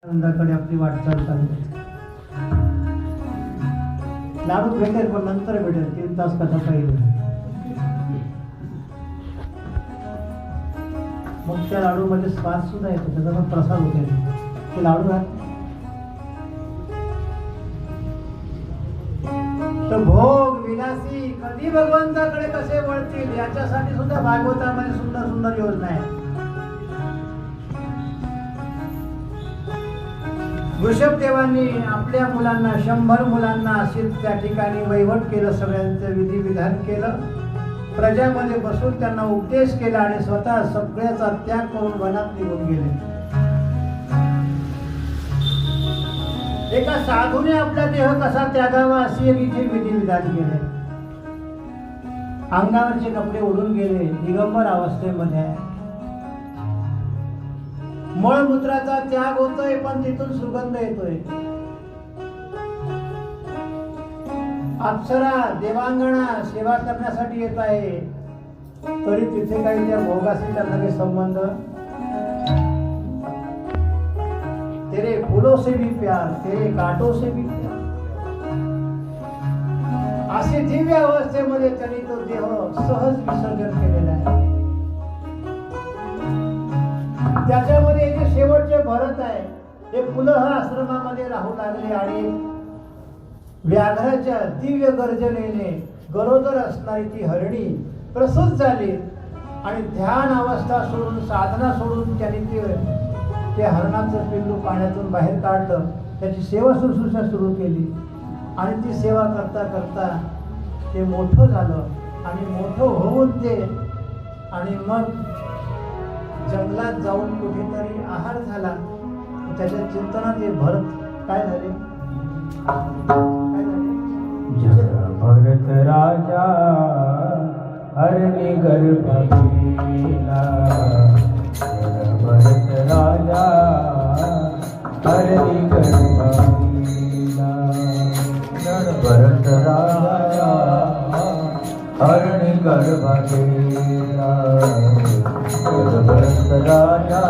आनंदाकडे आपली वाटचाल चालली. लाडू भेटेल पण नंतर भेटेल, 3 तास कसा पाहिजे. मग त्या लाडू मध्ये स्वाद सुद्धा येतो, त्याचा पण प्रसाद होते. ते लाडू आहे तर भोग विलासी कधी भगवंताकडे कसे वळतील याच्यासाठी सुद्धा भागवतामध्ये सुंदर सुंदर योजना आहे. वृषभदेवांनी आपल्या मुलांना 100 मुलांना अशीच त्या ठिकाणी वैभट केलं, सगळ्यांचं विधिविधान केलं, प्रजामध्ये बसून त्यांना उपदेश केला आणि स्वतः सगळ्याचा त्याग करून वनात निघून गेले. एका साधूने आपला देह कसा त्यागावा अशी एक इथे विधिविधान केले. अंगावरचे कपडे उडून गेले, दिगंबर अवस्थेमध्ये आहे. मळमूत्राचा त्याग होतोय पण तिथून सुगंध येतोय. अप्सरा देवांगणा सेवा करण्यासाठी येत आहे, तरी तिथे काही त्या भोगाशी त्यांना काही संबंध. तेरे फुलों से भी प्यार, तेरे कांटों से भी प्यार. असे दिव्य अवस्थेमध्ये त्यांनी तो देह सहज विसर्जन केलेला आहे. त्याच्यामध्ये जे शेवटचे भरत आहे ते पुलह आश्रमामध्ये राहू लागले आणि व्याघ्राच्या दिव्य गर्जनेने गरोदर असणारी ती हरणी प्रसूत झाली आणि ध्यान अवस्था सोडून साधना सोडून त्यांनी ते हरणाचं पिल्लू पाण्यातून बाहेर काढलं, त्याची सेवा शुश्रूषा सुरू केली आणि ती सेवा करता करता ते मोठं झालं आणि मोठं होऊन ते आणि मग जंगलात जाऊन कुठेतरी आहार झाला. त्याच्या चिंतनात हे भरत काय झाले भरत राजा हरणी गर्भ गेला. भरत राजा हरणी गर्भ गेला. भरत राजा हरणी गर्भ गेला. भरत राजा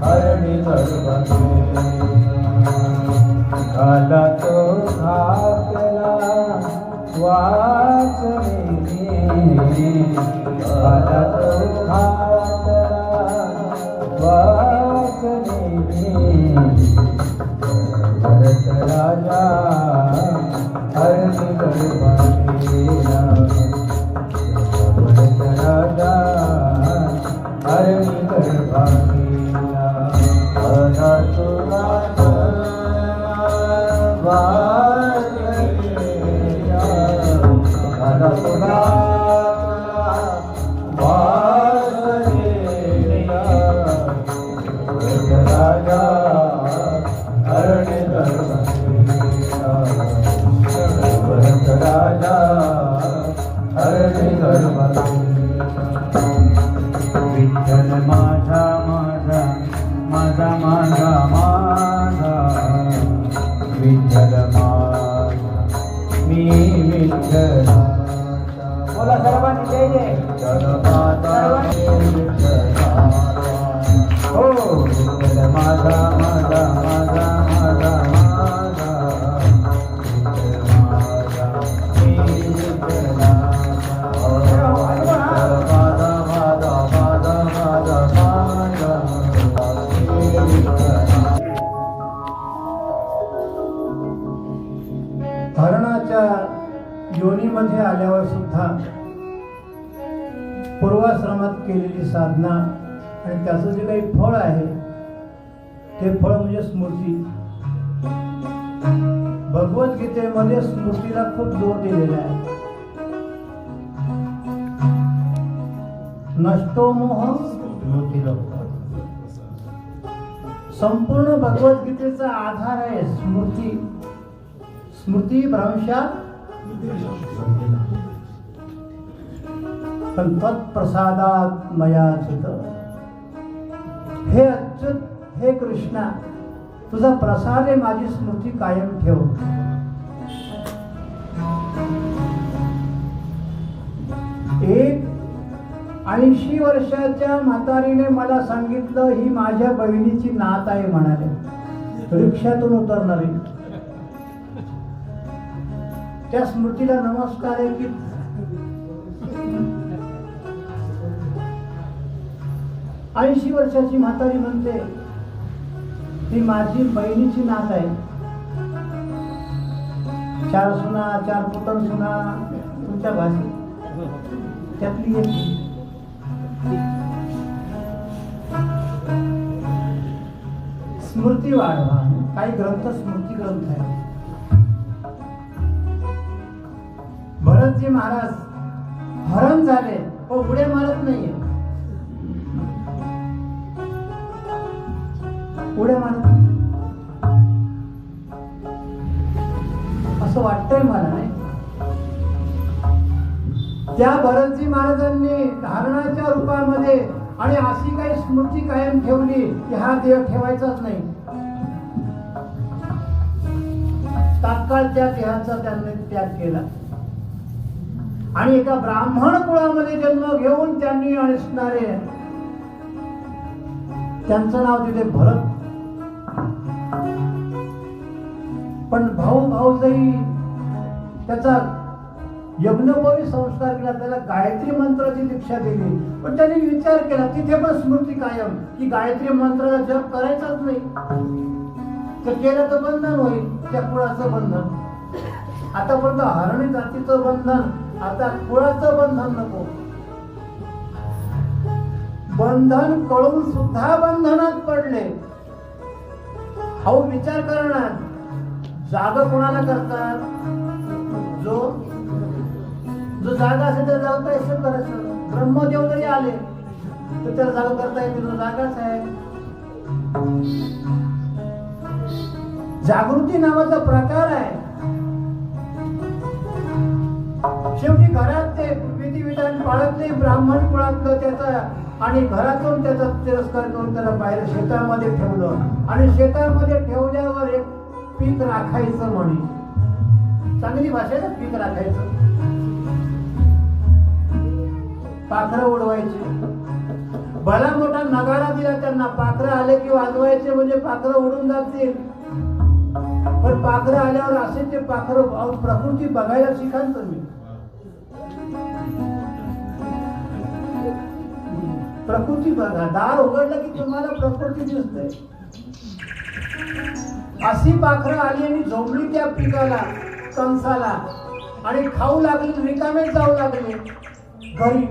हरणी गर्भ गेला. घाला तो घातला वासने, घाला तो घातला वासने. भरत राजा हरणी गर्भ गेला. भरत राजा हरणी गर्भ गेला. घाला तो विठ्ठल माझा माझा माझा माझा माझा विठ्ठल माझा मी विठ्ठल. बोला सर्वांनी जय जय. हो विठ्ठल माझा माझा माझा माझा माझा विठ्ठल माझा मी विठ्ठल. हरणाच्या योनीमध्ये आल्यावर सुद्धा पूर्वाश्रमात केलेली साधना आणि त्याचं जे काही फळ आहे ते फळ म्हणजे स्मृती. भगवद्गीतेमध्ये स्मृतीला खूप जोर दिलेला आहे. नष्टो मोह स्मृती. संपूर्ण भगवद्गीतेचा आधार आहे स्मृती. स्मृती भ्रंशा पण तत्प्रसादात मया चित. हे अच्युत, हे कृष्णा, तुझा प्रसाद आहे, माझी स्मृती कायम ठेव. एक 80 वर्षाच्या म्हातारीने मला सांगितलं, ही माझ्या बहिणीची नात आहे म्हणाले. रिक्षातून उतरणारी त्या स्मृतीला नमस्कार आहे की 80 वर्षाची म्हातारी म्हणते, ती माझी बहिणीची नात आहे. 4 सुना, 4 पुतण सुना तुमच्या भाषेत त्यातली एक. स्मृती वाढवा. काही ग्रंथ स्मृती ग्रंथ आहे. भरतजी महाराज हरण झाले पण उड्या मारत नाहीये. उड्या मारत नाही असं वाटतंय मला. नाही, त्या भरतजी महाराजांनी हरणाच्या रूपामध्ये आणि अशी काही स्मृती कायम ठेवली की हा देह ठेवायचाच नाही. तात्काळ त्या देहाचा त्यांनी त्याग केला आणि एका ब्राह्मण कुळामध्ये जन्म घेऊन त्यांनी असणारे त्यांचं नाव तिथे भरत. पण भाऊ भाऊजाई त्याचा यज्ञोपवी संस्कार केला, त्याला गायत्री मंत्राची दीक्षा दिली. पण त्यांनी विचार केला तिथे पण स्मृती कायम की गायत्री मंत्राचा जप करायचाच नाही. तर केलं तर बंधन होईल, त्या कुळाचं बंधन. आतापर्यंत हरणी जातीचं बंधन, आता कुळाचं बंधन नको. बंधन कळून सुद्धा बंधनात पडले. अहो विचार करणार, जाग कोणाला करतात? जो जो जागा असेल तर जाग काय करायचं. ब्रह्मदेव जरी आले तर त्याला जागा करता येते, तो जागाच आहे. जागृती नावाचा प्रकार आहे. शेवटी घरात ते विधिविधान पाळत नाही ब्राह्मण कुळातलं त्याचा, आणि घरातून त्याचा तिरस्कार करून त्याला बाहेर शेतामध्ये ठेवलं. आणि शेतामध्ये ठेवल्यावर एक पीक राखायचं म्हणे. चांगली भाषा आहे ना, पीक राखायचं. पाखरं उडवायचे. भला मोठा नगारा दिला त्यांना, पाखरं आले की वाजवायचे म्हणजे पाखरं उडून जातील. पण पाखरं आल्यावर असे ते पाखरं प्रकृती बघायला शिकाल तुम्ही. प्रकृती बघा, दार उघडलं की तुम्हाला प्रकृती दिसते. अशी पाखरं आली आणि झोंबली त्या पिकाला, कंसाला, आणि खाऊ लागली, रिकामे जाऊ लागले घरी.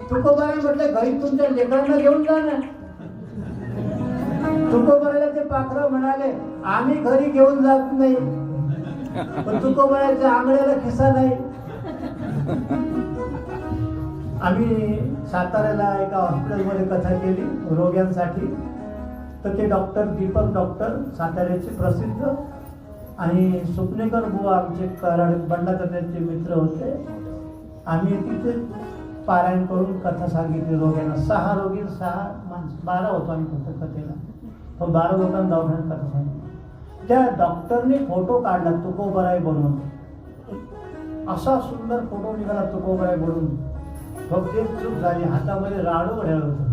तुकोबाराने म्हटलं, घरी तुमच्या लेकरांना घेऊन जा ना. तुकोबाराला ते पाखरं म्हणाले, आम्ही घरी घेऊन जात नाही. पण तुकोबाराच्या आंगड्याला खिसा नाही. आम्ही साताऱ्याला एका हॉस्पिटलमध्ये कथा केली रोग्यांसाठी. तर ते डॉक्टर दीपक डॉक्टर साताऱ्याचे प्रसिद्ध, आणि सुपनेकर बुवा आमचे कराड बंडाचा त्यांचे मित्र होते. आम्ही तिथे पारायण करून कथा सांगितली रोग्यांना. 6 रोगी, 6 माणसं, 12 होतो आम्ही फक्त कथेला. पण 12 लोकांना दवाखान्यात कथा सांगितली. त्या डॉक्टरने फोटो काढला तुकोबराई बनवून. असा सुंदर फोटो निघाला तुकोबराई बनवून. फक्त एक चूक झाली, हातामध्ये राडू घड्याळ होतं.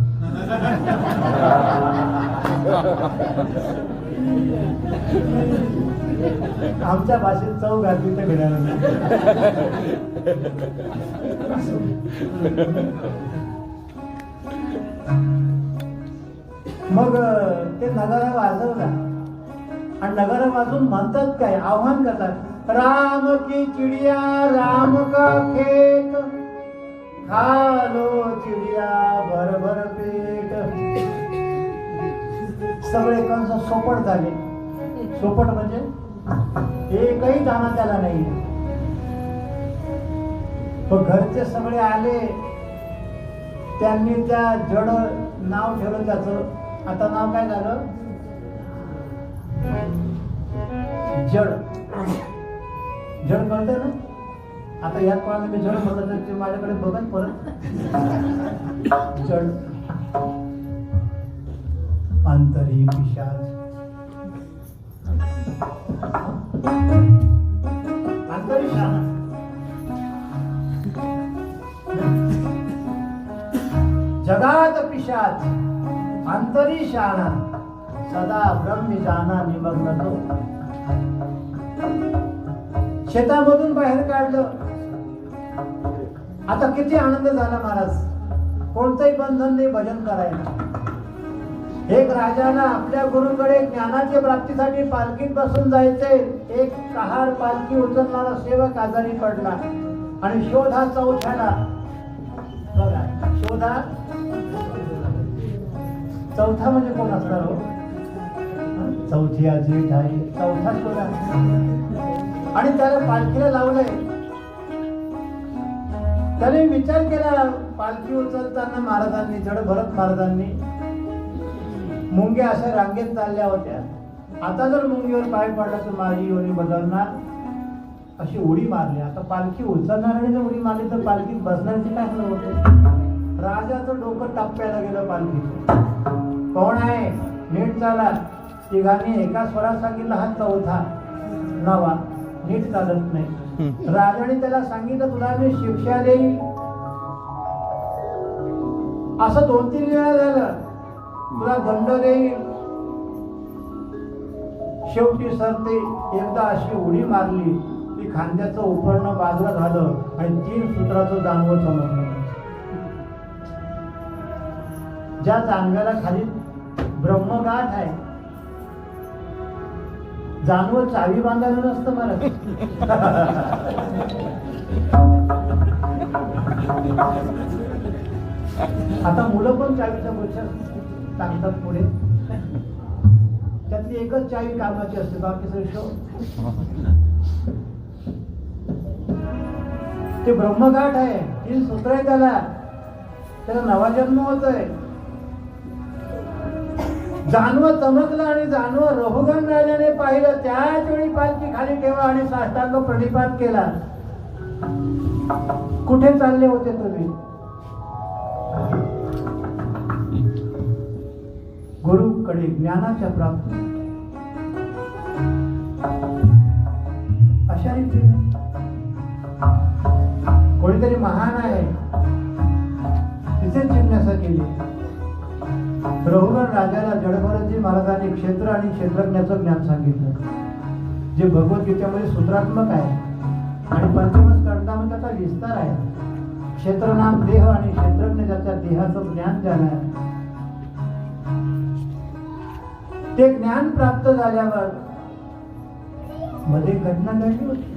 आमच्या भाषेत चव घातली तर घड्याळ. मग ते नगारा वाजवला, आणि नगारा वाजून म्हणतात काय, आव्हान करतात, राम की चिडिया राम का खेत, खा लो चिडिया भर भर पेट. सगळे कंस सोपट झाले. सोपट म्हणजे एकही दाना त्याला नाही. पण घरचे सगळे आले, त्यांनी त्या जड नाव ठेवलं त्याचं. आता नाव काय झालं? जड. जड कळतं ना. आता यात कोणाला मी जड म्हणलं तर ते माझ्याकडे बघत परत. जड अंतरी पिशाच. अंतरी शाळा. पिशाच अंतरी शाणा सदा ब्रह्मी जाना निमग्न तो. शेतामधून बाहेर काढलं. आता किती आनंद झाला महाराज. कोणतंही बंधन नाही भजन करायला. एक राजाला आपल्या गुरुकडे ज्ञानाच्या प्राप्तीसाठी पालखीत बसून जायचे. एक कहार पालखी उचलणारा सेवक आजारी पडला आणि शोधा चौथ्याला. बघा शोधा चौथा म्हणजे कोण असणार हो. चौथी आजी ठाई चौथा शोधा. आणि त्याला पालखीला लावलंय. त्याने विचार केला पालखी उचलताना महाराजांनी जडभरत महाराजांनी मुंग्या अशा रांगेत चालल्या होत्या. आता जर मुंगीवर पाय पडला तर माझी योनी बदलणार अशी उडी मारली. आता पालखी उचलणाऱ्याने जर उडी मारली तर पालखीत बसण्याची काय हरकत होते. राजाचं डोकं टप्प्याला गेलं पालखीत. कोण आहे नीट चाला. तिघांनी एका स्वरात सांगितलं हा चौथा नवा नीट चालत नाही. राजाने त्याला सांगितलं तुला मी शिक्षा देईल. असं 2-3 वेळा झालं. तुला दंड देईल. शेवटी सरते एकदा अशी उडी मारली की खांद्याचं उपरणं बाजूला झालं आणि 3 सूत्राचं जानवं चमकलं. ज्या जानव्याला खाली ब्रह्मगाठ आहे. जानवं चावी बांधायला नसतं मला. आता मुलं पण चावीच्या गोष्टी टाकतात पुढे. त्यातली एकच चावी कामाची असते बाकी सगळे शो. ते ब्रह्मगाठ आहे. 3 सूत्र आहे त्याला नवा जन्म होतोय. जानवं चमकलं आणि जानवं रघुगण राजाने पाहिलं. त्याच वेळी पालखी खाली ठेवा आणि साष्टांग प्रणिपात केला. कुठे चालले होते तुम्ही. गुरुकडे ज्ञानाच्या प्राप्ती. अशा रीतीने कोणीतरी महान आहे तिथे जिज्ञासा केली. रघुगण राजाला जडभरतजी महाराजांनी क्षेत्र आणि क्षेत्रज्ञाचं ज्ञान सांगितलं. जे भगवद्गीतेमध्ये सूत्रात्मक आहे आणि पंचमस्कंदामध्ये त्याचा विस्तार आहे. क्षेत्रनाम देह आणि क्षेत्रज्ञ ज्याच्या देहाचं ज्ञान ज्याला आहे. ते ज्ञान प्राप्त झाल्यावर मध्ये घटना घडली होती.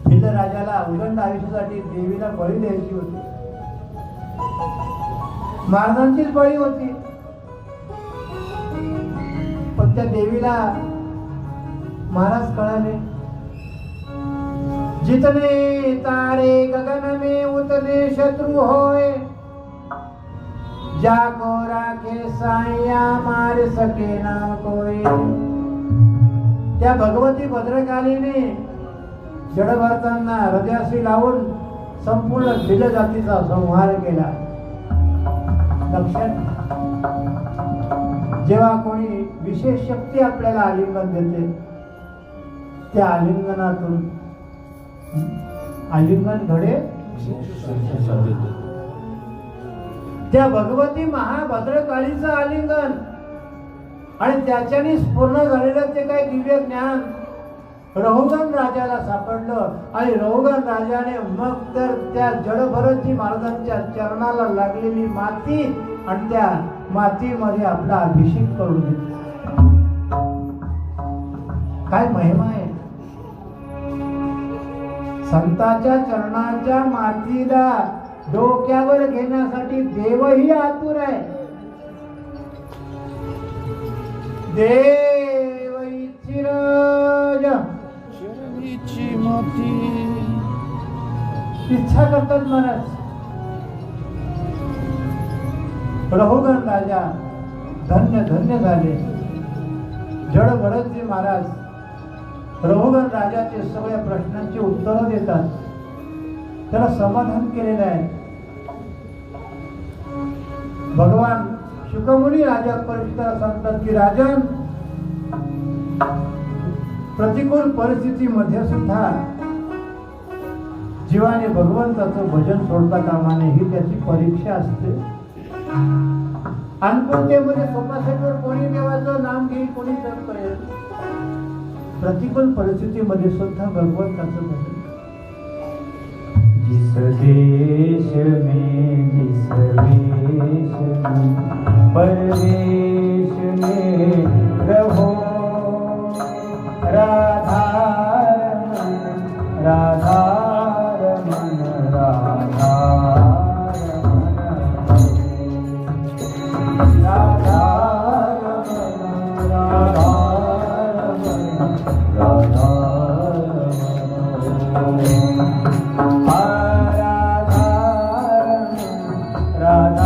भिल्ल राजाला उदंड आयुष्यासाठी देवीला बळी द्यायची होती. महाराजांचीच बळी होती. पण त्या देवीला महाराज कळाले. जितने तारे गगन में उतने शत्रु होय. जाको राखे साया मार सके ना कोई. त्या भगवती भद्रकालीने जडभरतांना हृदयाशी लावून संपूर्ण भिल्ल जातीचा संहार केला. लक्षात जेव्हा कोणी विशेष शक्ती आपल्याला आलिंगन देते त्या आलिंगनातून आलिंगन घडे. त्या भगवती महाभद्रकाळीचं आलिंगन आणि त्याच्याने पूर्ण झालेलं ते काही दिव्य ज्ञान रघुगण राजाला सापडलं. आणि रघुगण राजाने मग तर त्या जडभरतजी महाराजांच्या चरणाला लागलेली माती आणि त्या मातीमध्ये आपला अभिषेक करून घेतला. काय महिमा आहे. संतांच्या चरणाच्या मातीला डोक्यावर घेण्यासाठी देवही आतुर आहे. देव इच्छिरज शरणीची माती इच्छा करतात महाराज. रघुगण राजा धन्य धन्य झाले. जडभरतजी महाराज रघुगण राजाचे सगळ्या प्रश्नांची उत्तरं देतात. त्याला समाधान केलेलं आहे. भगवान शुकमुनी राजा परीक्षिताला सांगतात की राजन प्रतिकूल परिस्थितीमध्ये सुद्धा जीवाने भगवंताचं भजन सोडता कामा नये ही त्याची परीक्षा असते. अनपुणतेमध्ये सोपासेटवर कोणी देवाचं नाम घेईल, कोणी जप करेल. प्रतिकूल परिस्थितीमध्ये सुद्धा भगवंताचं भजन. जिस देश में जिस वेश में परवेश में रहो, राधा राधा रमन राधा राधा रमन राधा राधा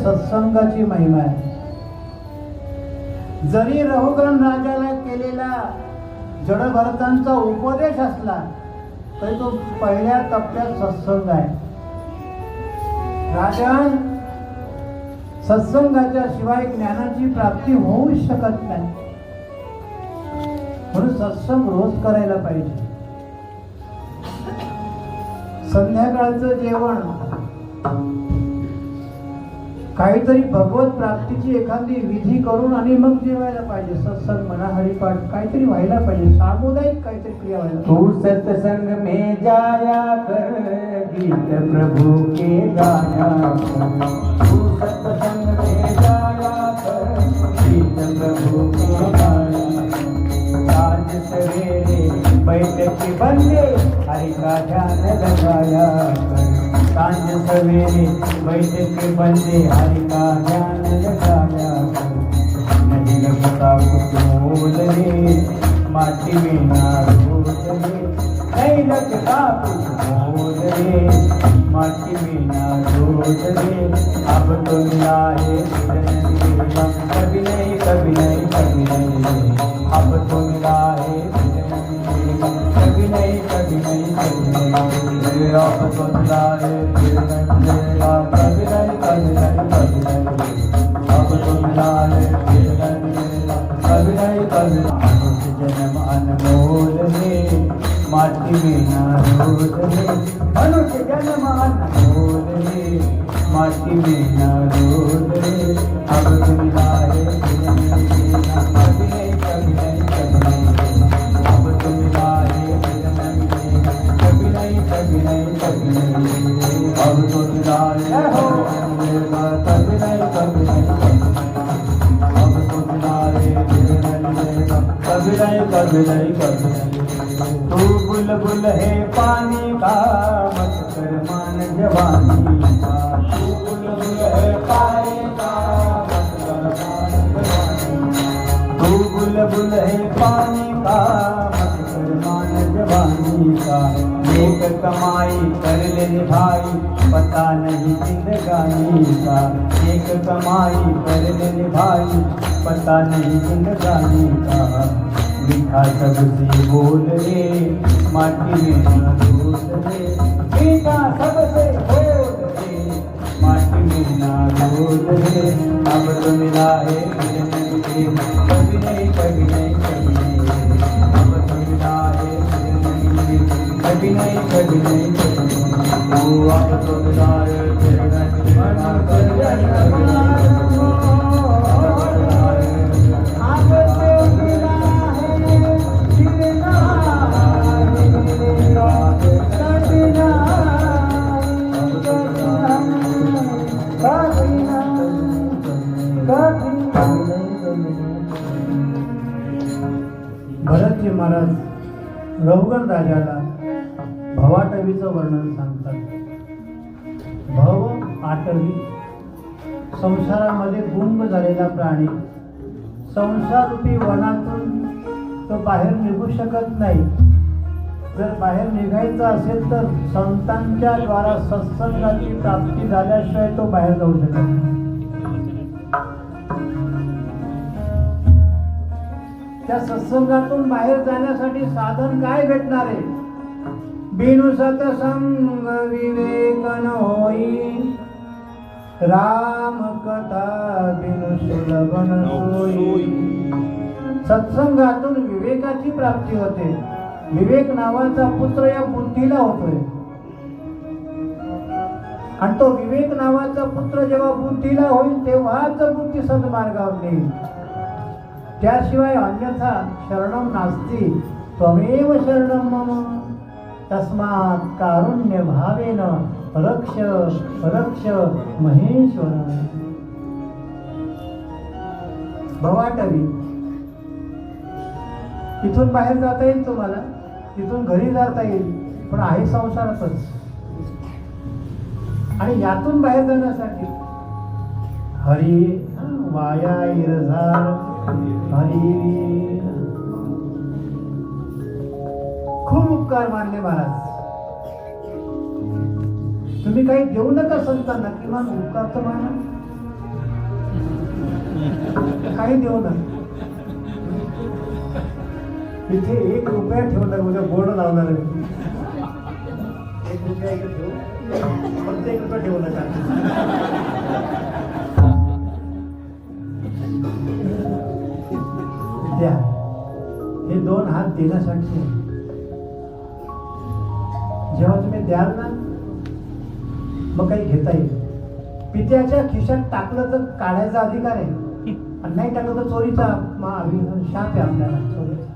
सत्संगाची महिमा आहे. जरी रघुगण राजाला केलेला जडभरतांचा उपदेश असला तरी तो पहिल्या टप्प्यात सत्संग आहे. राजन, सत्संगाच्या शिवाय ज्ञानाची प्राप्ती होऊ शकत नाही. म्हणून सत्संग रोज करायला पाहिजे. संध्याकाळचं जेवण काहीतरी भगवत प्राप्तीची एखादी विधी करून आणि मग जेवायला पाहिजे. सत्संग म्हणा, हरिपाठ काहीतरी व्हायला पाहिजे. सामुदायिक काहीतरी क्रिया व्हायला. तू सत्संग में जाया कर, गीत प्रभु के गाया कर. तू सत्संग में जाया कर, गीत प्रभु के गाया. सांझ सवेरे बैठक बंदे हरि का ध्यान लगाया कर. सांझ सवेरे बैठक बंदे हरि का ध्यान लगाया कर. नहीं लगता कुछ मोल रे, माटी में ना रोज रे. नहीं लगता कुछ मोल रे, माटी में ना रोज रे. अब तो मिला है कभी नहीं कभी नहीं कभी नहीं. अब तो मिला है कभी नहीं कभी नहीं कभी नहीं. अब तो मिला है कभी नहीं कभी नहीं कभी नहीं. अब तो मिला है कभी नहीं कभी. मनुष्य जन्म अनमोल है, माटी में ना रोज है. मनुष्य जन्म अनमोल है, माटी में ना रोज है. अब तो मिला है कभी नहीं कभी नहीं कभी नहीं. अब तो मिला है कभी नहीं कभी नहीं कभी नहीं. अब तो मिला है कभी नहीं कभी नहीं. अब तो मिला है कभी नहीं कभी नहीं कभी नहीं. तू बुलबुल है पानी का, मत कर मान जवानी का. तू बुलबुल है पानी का, मत कर मान जवानी. तू बुलबुल है पानी का मत कर मान जवानी का एक कमाई कर ले भाई पता नहीं जिंदगानी का एक कमाई कर ले भाई पता नहीं जिंदगानी का मीठा सबसे बोल रे माटी में न घोल रे मीठा सबसे बोल रे माटी में न घोल रे अब तो मिला है कभी नहीं कभी नहीं कभी नहीं अब तो मिला है कभी नहीं कभी नहीं कभी नहीं वो अब तो मिला है तेरे मन कर भरतजी महाराज रघुगण राजाला भवाटवीचं वर्णन सांगतात. भव आटवी, संसारामध्ये गुंग झालेला प्राणी. संसाररूपी वनातून तो बाहेर निघू शकत नाही. जर बाहेर निघायचं असेल तर संतांच्या द्वारा सत्संगाची प्राप्ती झाल्याशिवाय तो बाहेर जाऊ शकत नाही. त्या सत्संगातून बाहेर जाण्यासाठी साधन काय भेटणार आहे? बिनु सतसंग विवेक न होई, राम कथा बिनु सुलभ न सोई. सत्संगातून विवेकाची प्राप्ती होते. विवेक नावाचा पुत्र या बुद्धीला होतोय आणि तो विवेक नावाचा पुत्र जेव्हा बुद्धीला होईल तेव्हाच बुद्धी सन्मार्गावर नेईल. त्याशिवाय अन्यथा शरणम नास्ति त्वमेव शरणम मम तस्मात् कारुण्य भावेन रक्ष रक्ष महेश्वर. भवाटवी, इथून बाहेर जाता येईल तुम्हाला, तिथून घरी जाता येईल, पण आहे संसारातच. आणि यातून बाहेर जाण्यासाठी हरी वाया इरझार हरी खूप उपकार मानले महाराज. तुम्ही काही देऊ नका संतांना, किमान उपकार तर माना. काही देऊ नका. तिथे 1 रुपया ठेवणार, उद्या बोर्ड लावणार आहे. 1 रुपया इकडे ठेवू, फक्त 1 रुपया ठेवू नका. द्या. हे 2 हात देण्यासाठी आहे. जेव्हा तुम्ही द्याल ना मग काही घेता येईल. पित्याच्या खिशात टाकलं तर काढायचा अधिकार आहे आणि नाही टाकलं तर चोरीचा शाप आहे आपल्याला, चोरीचा.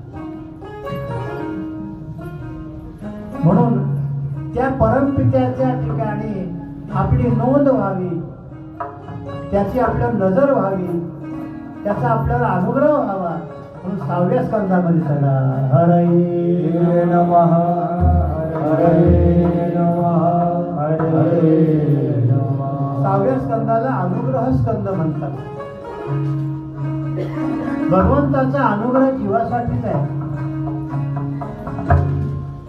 म्हणून त्या परमपित्याच्या ठिकाणी आपली नोंद व्हावी, त्याची आपल्यावर नजर व्हावी, त्याचा आपल्याला अनुग्रह व्हावा म्हणून 6व्या स्कंदामध्ये चला. हरे नमः हरे नमः हरे नमः. 6व्या स्कंदाला अनुग्रह स्कंद म्हणतात. भगवंताचा अनुग्रह जीवासाठीच आहे.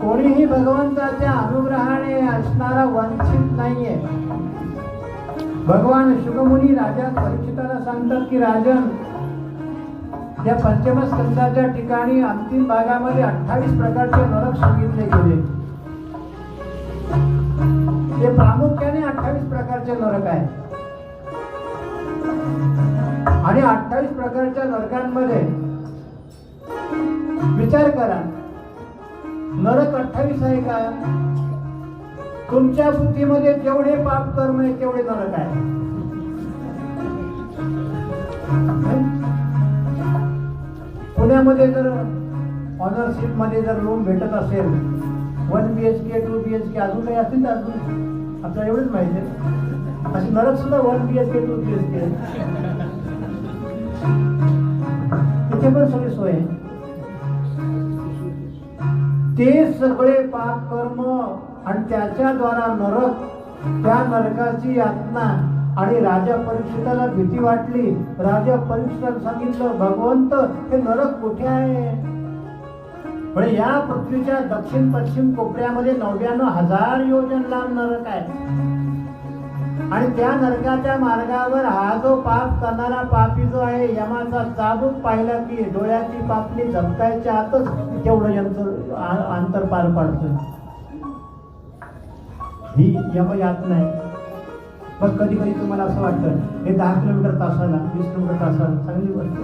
कोणीही भगवंताच्या अनुग्रहाने असणारा वंचित नाहीये. भगवान शुकमुनी राजा परीक्षिताला सांगतात की राजन, या 5व्या स्कंदाच्या ठिकाणी अंतिम भागामध्ये 28 प्रकारचे नरक सांगितले गेले. ते प्रामुख्याने 28 प्रकारचे नरक आहेत आणि 28 प्रकारच्या नरकांमध्ये विचार करा, नरक 28 आहे का? तुमच्या बुद्धीमध्ये जेवढे पाप कर्म आहे तेवढे नरक आहे. पुण्यामध्ये जर ऑनरशिप मध्ये जर रूम भेटत असेल 1 BHK 2 BHK अजून काही असतील तर अजून आपल्याला एवढंच माहिती आहे. असे नरक सुद्धा 1 BHK 2 BHK तिथे पण सगळी सोय आहे. ते सगळे पाप कर्म आणि त्याच्या द्वारा नरक, त्या नरकाची यातना आणि राजा परीक्षिताला भीती वाटली. राजा परीक्षिताला सांगितलं, भगवंत हे नरक कुठे आहे? म्हणजे या पृथ्वीच्या दक्षिण पश्चिम कोपऱ्यामध्ये 99,000 योजन लांब नरक आहे. आणि त्या नरकाच्या मार्गावर हा जो पाप करणारा पापी जो आहे, यमाचा चाबूक पाहिला की डोळ्याची पापणी झपकायच्या आतच तेवढं अंतर पार पाडतोय. ही यमयातना आहे. पण कधी कधी तुम्हाला असं वाटतं हे 10 किलोमीटर तासाला, 20 किलोमीटर तासाला चांगली गोष्ट.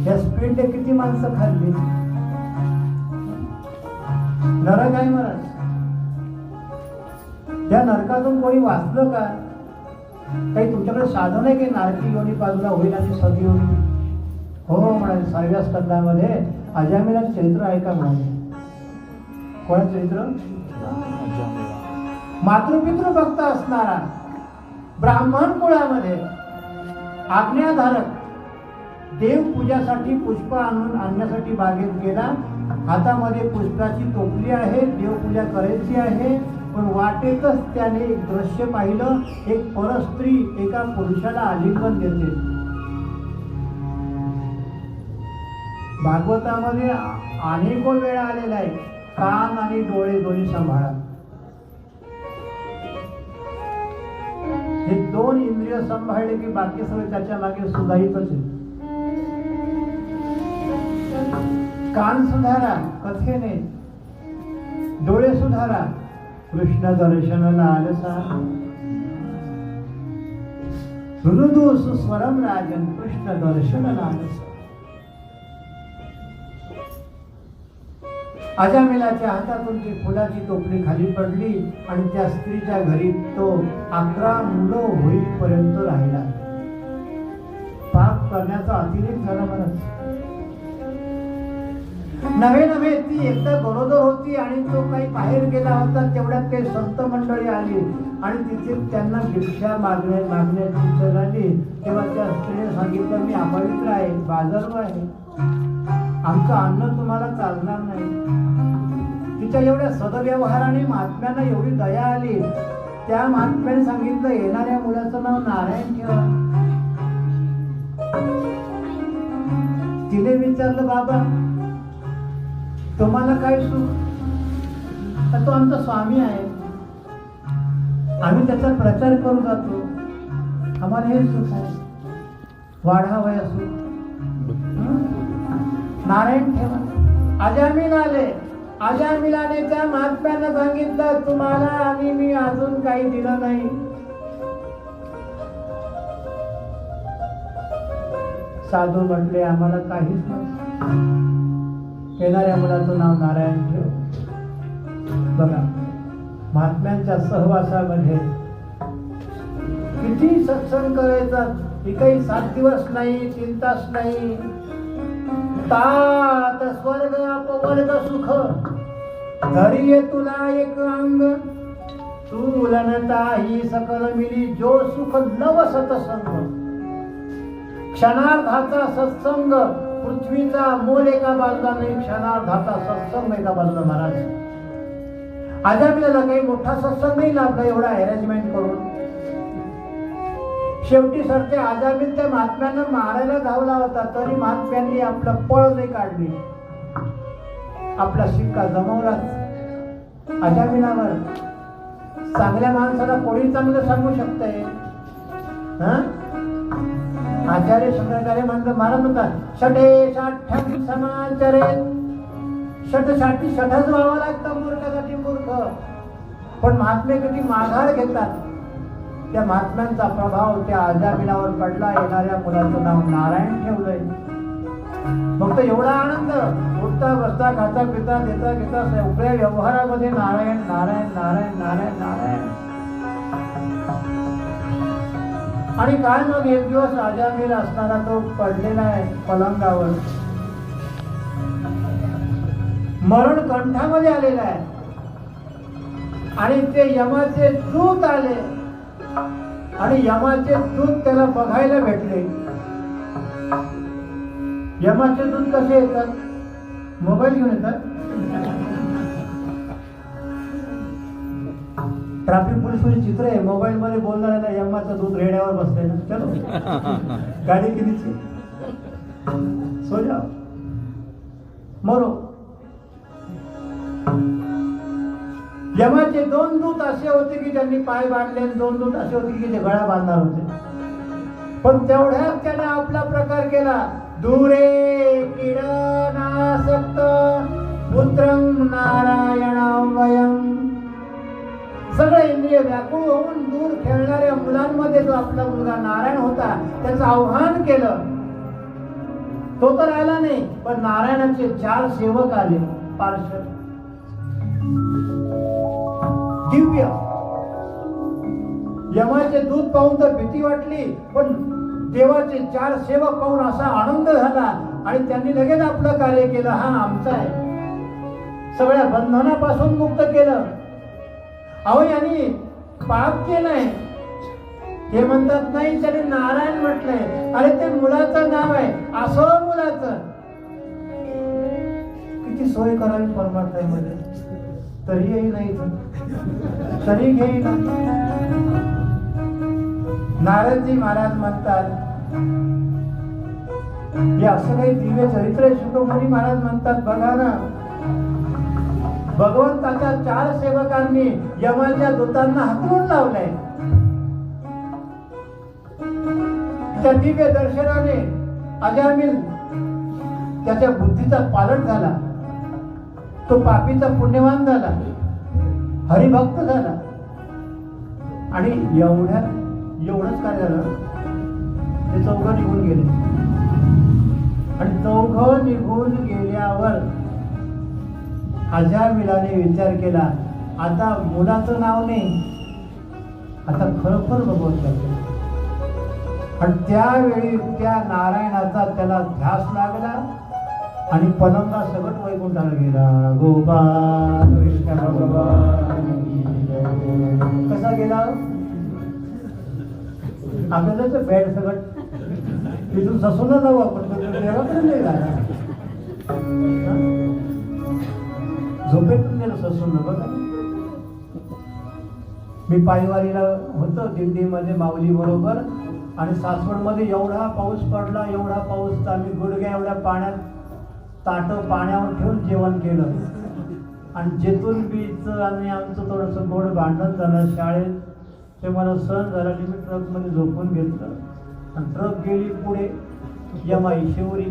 या स्पीडने किती माणसं खाल्ली. नरक आहे महाराज. त्या नरकातून कोणी वाचलं का? काही तुमच्याकडे साधन आहे की नारकी योनी बाजूला होईल आणि सदी योनी? हो म्हणाले. 6व्या स्कंदामध्ये अजामिलाचं चरित्र आहे का म्हणाले. कोणाचं चरित्र? मातृपितृ भक्त असणारा, ब्राह्मण कुळामध्ये आज्ञाधारक, देव पूजासाठी पुष्प आणण्यासाठी बागेत गेला. हातामध्ये पुष्पाची टोपली आहे, देवपूजा करायची आहे. पण वाटेतच त्याने एक दृश्य पाहिलं. एक परस्त्री एका पुरुषाला आलिंगन देते. भागवतामध्ये अनेक वेळा आलेला आहे. कान आणि डोळे दोन्ही सांभाळा. हे 2 इंद्रिय सांभाळले की बाकी सगळे त्याच्या मागे सुधारितच आहे. कान सुधारा कथेने, डोळे सुधारा कृष्ण दर्शनाला आलसा. मृदू सुस्वरम राजन कृष्ण दर्शनाला आलसा. अजामिलाच्या हातातून ती फुलाची टोपली खाली पडली आणि त्या स्त्रीच्या घरी तो 11 मुलं होईपर्यंत राहिला. पाप करण्याचा अतिरेक झाला म्हणत. नव्हे ती एकदा गरोदर होती आणि तो काही बाहेर गेला होता. तेवढ्यात काही संत मंडळी आली आणि तिथे त्यांना भिक्षा मागण्याची इच्छा झाली. तेव्हा त्या स्त्रीने सांगितलं, मी अपवित्र आहे, बाजारू आहे, आमचं अन्न तुम्हाला चालणार नाही. तिच्या एवढ्या सदव्यवहाराने महात्म्यांना एवढी दया आली. त्या महात्म्याने सांगितलं, येणाऱ्या मुलाचं नाव नारायण ठेवा. तिने विचारलं, बाबा तुम्हाला काय सुख? तर तो आमचा स्वामी आहे, आम्ही त्याचा प्रचार करू जातो, आम्हाला हे सुख आहे, वाढावया सुख, नारायण ठेवा. अजामिल आले. अजामिलाने त्या महात्म्यांना सांगितलं, तुम्हाला आणि मी अजून काही दिलं नाही. साधू म्हटले, आम्हाला काहीच नाही, येणाऱ्या मुलाचं नाव नारायण ठेव. बघा, महात्म्यांच्या सहवासामध्ये किती सत्संग करायचा. ही काही 7 दिवस नाही, 3 तास नाही. तात स्वर्ग अपवर्ग सुख धरिये तुला एक अंग. तुलनता ही सकल मिली जो सुख नव सतसंग. क्षणार्धाचा सत्संग पृथ्वीचा मोल एका बाजूला नाही, क्षणार्धाचा सत्संग एका बाजूला. महाराज अजामिलाला काही मोठा सत्संग नाही लाभला एवढा अरेंजमेंट करून. शेवटी सरते अजामिल त्या महात्म्यांना मारायला धावला होता, तरी महात्म्यांनी आपला पळ नाही काढली, आपला शिक्का जमवलाच अजामिलावर. चांगल्या माणसाला कोणी चांगलं सांगू शकतंय? आचार्य शंकराचार्य म्हणतात, महाराज म्हणतात, षटे षाठ्यं समाचरेत. षटसाठी षटच व्हावं लागतं मूर्खासाठी मूर्ख. पण महात्मे कधी माघार घेतात. त्या महात्म्यांचा प्रभाव त्या अजामिलावर पडला. येणाऱ्या मुलाचं नाव नारायण ठेवलंय. फक्त एवढा आनंद, उठता बसता खाता पिता देता घेता सगळ्या व्यवहारामध्ये नारायण नारायण नारायण नारायण नारायण. आणि काय मग एक दिवस अजामिल असताना तो पडलेला आहे पलंगावर, मरण कंठामध्ये आलेला आहे. आणि ते यमाचे दूत आले आणि यमाचे दूत त्याला बघायला भेटले. यमाचे दूत कसे येतात? मोबाईल घेऊन येतात. ट्रॅफिक पोलीस चित्र आहे, मोबाईल मध्ये बोलणाऱ्याला यमाचं दूध रेड्यावर बसलंय ना, चलो गाडी कितीची सो जाओ मरो. यमाचे 2 दूत असे होते की ज्यांनी पाय बांधले आणि 2 दूत असे होते की ते गळा बांधणार होते. पण तेवढ्यात त्याने आपला प्रकार केला. दूरे किरणासक्त पुत्रं नारायणं वयं. सगळे इंद्रिय व्याकुळ होऊन दूर खेळणाऱ्या मुलांमध्ये जो आपला मुलगा नारायण होता त्याचं आव्हान केलं. तो तर आला नाही, पण नारायणाचे 4 सेवक आले पार्षद दिव्य. यमाचे दूध पाहून तर भीती वाटली, पण देवाचे 4 सेवक पाहून असा आनंद झाला आणि त्यांनी लगेच आपलं कार्य केलं. हा आमचा आहे, सगळ्या बंधनापासून मुक्त केलं. अहो यांनी पाप केलंय, हे म्हणतात नाही त्याने नारायण म्हटलंय. अरे ते मुलाचं नाव आहे, असं मुलाचं किती सोय करावी परमार्थामध्ये, तरीही नाही तरी घेईना. नारदजी महाराज म्हणतात, हे असं काही दिव्य चरित्र आहे. शुकमुनी महाराज म्हणतात, बघा ना, भगवंताच्या 4 सेवकांनी यमाच्या दूतांना हाकलून लावलंय. त्या दिव्य दर्शनाने अजामिल त्याच्या बुद्धीचा पालट झाला. तो पापीचा पुण्यवान झाला, हरिभक्त झाला. आणि एवढंच काय झालं, ते 4 निघून गेले. आणि 4 निघून गेल्यावर अजामिलाने विचार केला, आता मुलाचं नाव नाही, आता खरोखर भगवंत. आणि त्यावेळी त्या नारायणाचा त्याला ध्यास लागला आणि पलंगा सगट वैकुंठाला गेला. गोपाल कसा गेला? आपल्याला बॅड सगट तिथून ससून जाऊ आपण, देवाकडे नाही झाला, झोपेतून गेलो ससून. बघा, मी पायवारीला होतो दिंडीमध्ये माऊली बरोबर, आणि सासवडमध्ये एवढा पाऊस पडला, एवढा पाऊस, आम्ही गुडघ्या एवढ्या पाण्यात ताटं पाण्यावर ठेवून जेवण केलं. आणि जेथून बीचं आणि आमचं थोडंसं गोड भांडण झालं शाळेत, ते मला सहन झालं. मी ट्रकमध्ये झोपून घेतलं आणि ट्रक गेली पुढे यमाई शिवरी.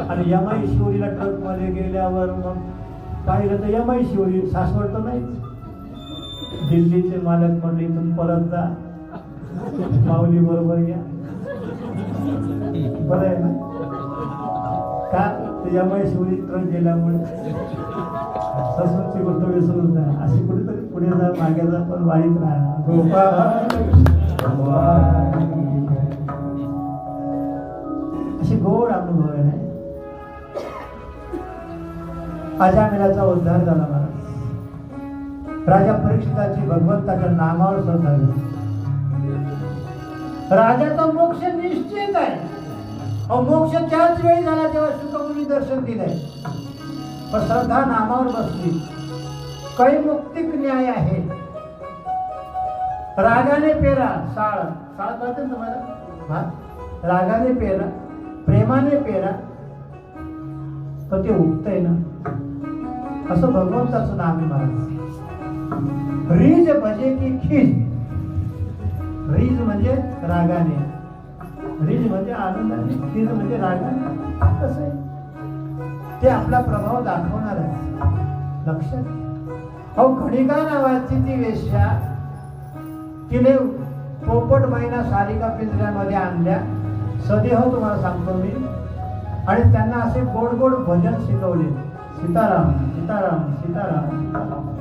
आणि यमाई शिवरीला ट्रकमध्ये गेल्यावर मग पाहिलं तर यमाई शिवरी, सासवड तर नाही. दिल्लीचे मालक म्हणले, इथून परत जा, माऊली बरोबर या. बरं आहे ना, का यमाई शिवरी ट्रक गेल्यामुळे ससूनची गोष्ट विसरून जा. अशी कुठेतरी पुढे जा, मागे जा, पण वाईट राहा. अशी गोड अनुभव आहे. अजामिलाचा उद्धार झाला मला. राजा परीक्षिताची भगवंताच्या नामावर श्रद्धा झाली. राजाचा मोक्ष निश्चित आहे. मोक्ष त्याच वेळी झाला तेव्हा शुकमुनी दर्शन दिलंय. पण श्रद्धा नामावर बसली. काही मुक्तिक न्याय आहे. रागाने पेरा साळ कळते तुम्हाला, रागाने पेरा, प्रेमाने पेरा, तर ते उगतंय ना. असं भगवंताचं नाम आहे महाराज. रीज भजे की खीज. रीज म्हणजे रागाने, रीज म्हणजे आनंदाने, खीज म्हणजे रागाने. कसं आहे ते आपला प्रभाव दाखवणार आहे. लक्षात घ्या. अहो, घडिका नावाची ती वेश्या, तिने पोपट महिना सारिका पिंजऱ्यामध्ये आणल्या. सदेह तुम्हाला सांगतो मी. आणि त्यांना असे गोड गोड भजन शिकवले. सीताराम सीताराम सीताराम सीताराम.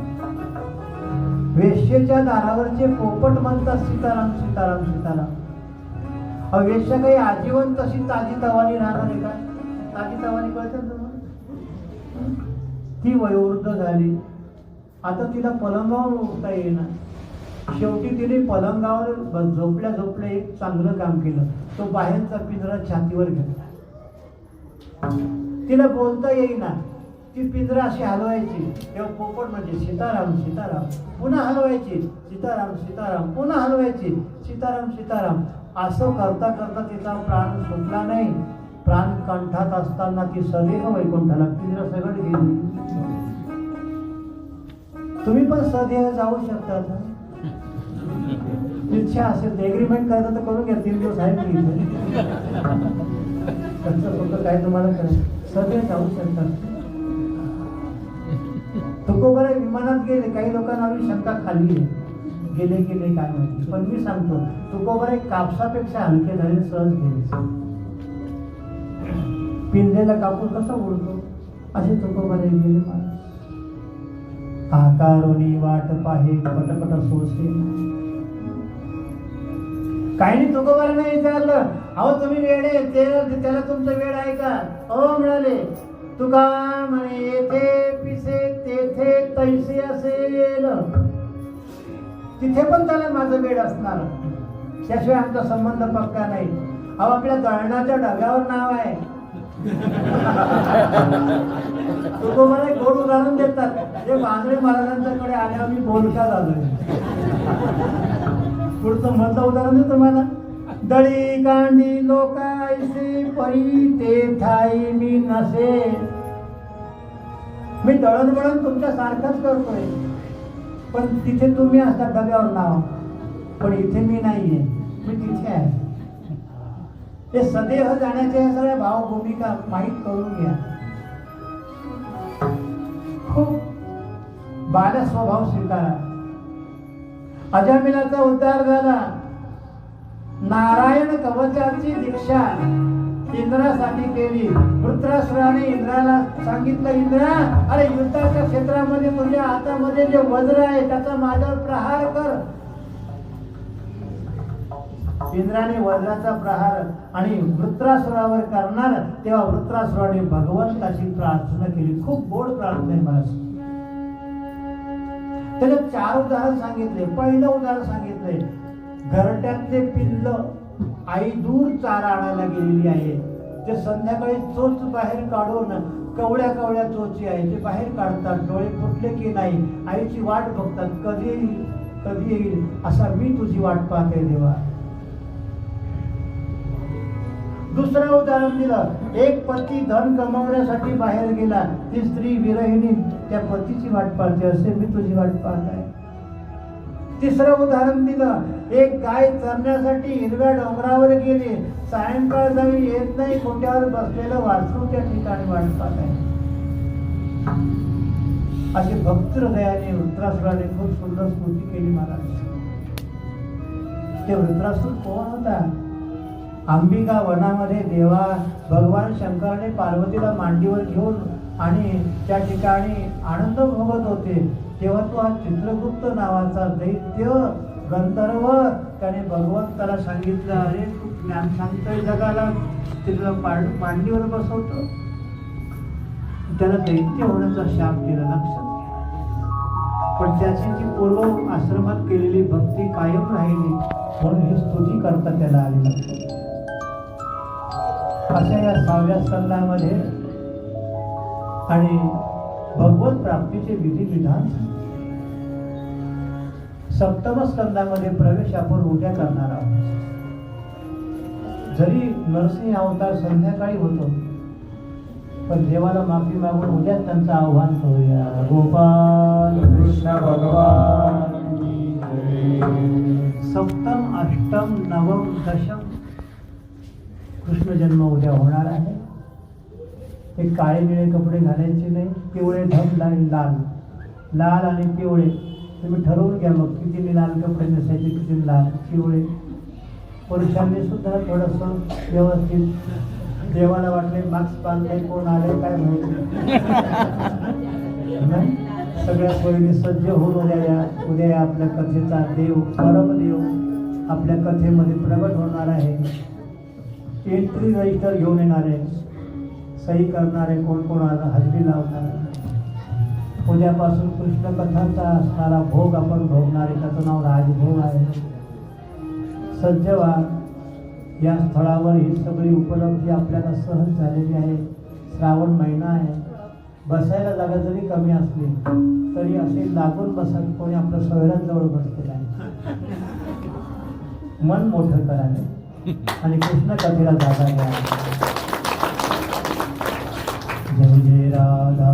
वेश्येच्या दारावरचे पोपट म्हणतात सीताराम सीताराम सीताराम. वेश्या काही आजीवन तशी ताजी तवानी राहणार आहे का? ताजी तवानी कळते तुम्हाला. ती वयोवृद्ध झाली, आता तिला पलंगावर उठता येईना. शेवटी तिने पलंगावर झोपल्या झोपल्या एक चांगलं काम केलं. तो बाहेरचा पिंजरा छातीवर घेतला. तिला बोलता येईना. ती पिंजरा अशी हलवायची, तेव्हा पोपट म्हणजे सीताराम सीताराम, पुन्हा हलवायची, सीताराम सीताराम, पुन्हा हलवायची, सीताराम सीताराम. असं करता करता तिचा प्राण सुटला नाही. प्राण कंठात असताना ती सदैव वैकुंठाला पिंजरा सगळं गेली. तुम्ही पण सदैव जाऊ शकता. इच्छा असेल एग्रीमेंट करायचं तर करून घ्या. 3 दिवस आहे मी इथे. फक्त काय तुम्हाला करायचं, सदैव जाऊ शकतात. तुकोबरा विमानात गेले, काही लोकांना आम्ही शंका खाल्ली आहे, गेले गेले काय माहिती. पण मी सांगतो तुकोबरा एक कापसापेक्षा हलके झाले, सहज गेले. पिंजलेला कापूस कसा उडतो असे तुकोबरा गेले. आकारोनी वाट पाहे पटपट सोसे. काही नाही तुकोबाराने विचारलं, अहो तुम्ही वेडे, त्याला तुमचं वेड आहे का? हो म्हणाले. तुका म्हणे येथे पिसे तेथे तैसे असेल, तिथे पण त्याला माझं वेड असणार, त्याशिवाय आमचा संबंध पक्का नाही. अहो आपल्या दळणाच्या डब्यावर नाव आहे. तुकोबारा एक गोड उदाहरण देतात. जे बांगडे महाराजांच्याकडे आल्यावर मी बोलका झालोय. पुढचं मधलं उदाहरण आहे तुम्हाला. दळी कांडी लोकायसे परी ते ठाई मी नसे. मी दळणवळण तुमच्या सारखंच करतोय, पण तिथे तुम्ही असता डब्यावर नाव, पण इथे मी नाहीये, मी तिथे आहे. ते सदैव जाण्याच्या या सगळ्या भावभूमिका माहीत करून घ्या. खूप बाल स्वभाव स्वीकारा. अजामिलाचा उद्धार झाला. नारायण कवचाची दीक्षा इंद्रासाठी केली. वृत्रासुराने इंद्राला सांगितलं, इंद्रा अरे युद्धाच्या क्षेत्रामध्ये तुझ्या हातामध्ये जे वज्र आहे त्याचा माझ्यावर प्रहार कर. इंद्राने वज्राचा प्रहार आणि वृत्रासुरावर करणार, तेव्हा वृत्रासुराने भगवंताची प्रार्थना केली. खूप गोड प्रार्थना आहे मला. त्याला 4 उदाहरण सांगितले. पहिलं उदाहरण सांगितलंय, घरट्यातले पिल्ल आई दूर चारा आणायला गेलेली आहे. ते संध्याकाळी चोच बाहेर काढून, कवळ्या कवळ्या चोची आहे ते बाहेर काढतात. डोळे फुटले की नाही आईची वाट बघतात, कधी येईल कधी येईल असा मी तुझी वाट पाहते देवा. दुसरं उदाहरण दिलं, एक पती धन कमावण्यासाठी बाहेर गेला, ती स्त्री विरहिणी त्या पतीची वाट पाहते, असे मी तुझी वाट पाहत आहे. तिसरं उदाहरण दिलं, एक गाय चरण्यासाठी हिरव्या डोंगरावर गेली, सायंकाळ जावी येत नाही, कोट्यावर बसलेलं वासरू त्या ठिकाणी वाट पाहत आहे. अशी भक्त हृदयाने वृत्रासुराने खूप सुंदर स्तुती केली महाराज. ते वृत्रासुर कोण होता? अंबिका वनामध्ये देवा भगवान शंकराने पार्वतीला मांडीवर घेऊन आणि त्या ठिकाणी आनंद भोगत होते. तेव्हा तो हा चित्रगुप्त नावाचा दैत्य गंधर्व त्याने भगवंताला सांगितलं, अरे तू ज्ञान सांगतोय जगाला, तिला मांडीवर बसवतो. त्याला दैत्य होण्याचा शाप दिला, लक्षात घ्या. पण त्याची ती पूर्व आश्रमात केलेली भक्ती कायम राहिली, म्हणून ही स्तुती करता त्याला आली. अशा या 6व्या स्कंदामध्ये आणि भगवत प्राप्तीचे विधिविधान. 7व्या स्कंदामध्ये प्रवेश आपण उद्या करणार आहोत. जरी नरसिंह अवतार संध्याकाळी होतो, पण देवाला माफी मागून उद्या त्यांचं आव्हान करूया. गोपाल कृष्ण भगवान. 7म 8म 9म 10म कृष्ण जन्म उद्या होणार आहे. हे काळे निळे कपडे घालायचे नाही, पिवळे धम लाल लाल आणि पिवळे. तुम्ही ठरवून घ्या मग किती लाल कपडे नसायचे, किती लाल पिवळे. पुरुषांनी सुद्धा थोडंसं व्यवस्थित. देवाला वाटले मास्क बांधले, कोण आले काय माहिती. सगळ्या सोयीने सज्ज होऊन उद्या आपल्या कथेचा देव परमदेव आपल्या कथेमध्ये प्रगट होणार आहे. एंट्री रजिस्टर घेऊन येणारे, सही करणारे, कोण कोण हजेरी लावणारे. उद्यापासून कृष्ण कथांचा असणारा भोग आपण भोगणारे, त्याचं नाव राजभोग आहे. सज्ज व्हा. या स्थळावर ही सगळी उपलब्धी आपल्याला सहज झालेली आहे. श्रावण महिना आहे. बसायला जागा जरी कमी असली तरी असे लागून बसा की कोणी आपल्या सोयऱ्यात जवळ बसलेला आहे. मन मोठं करावे आणि कृष्ण कथेला जागा द्या. जय जय राधा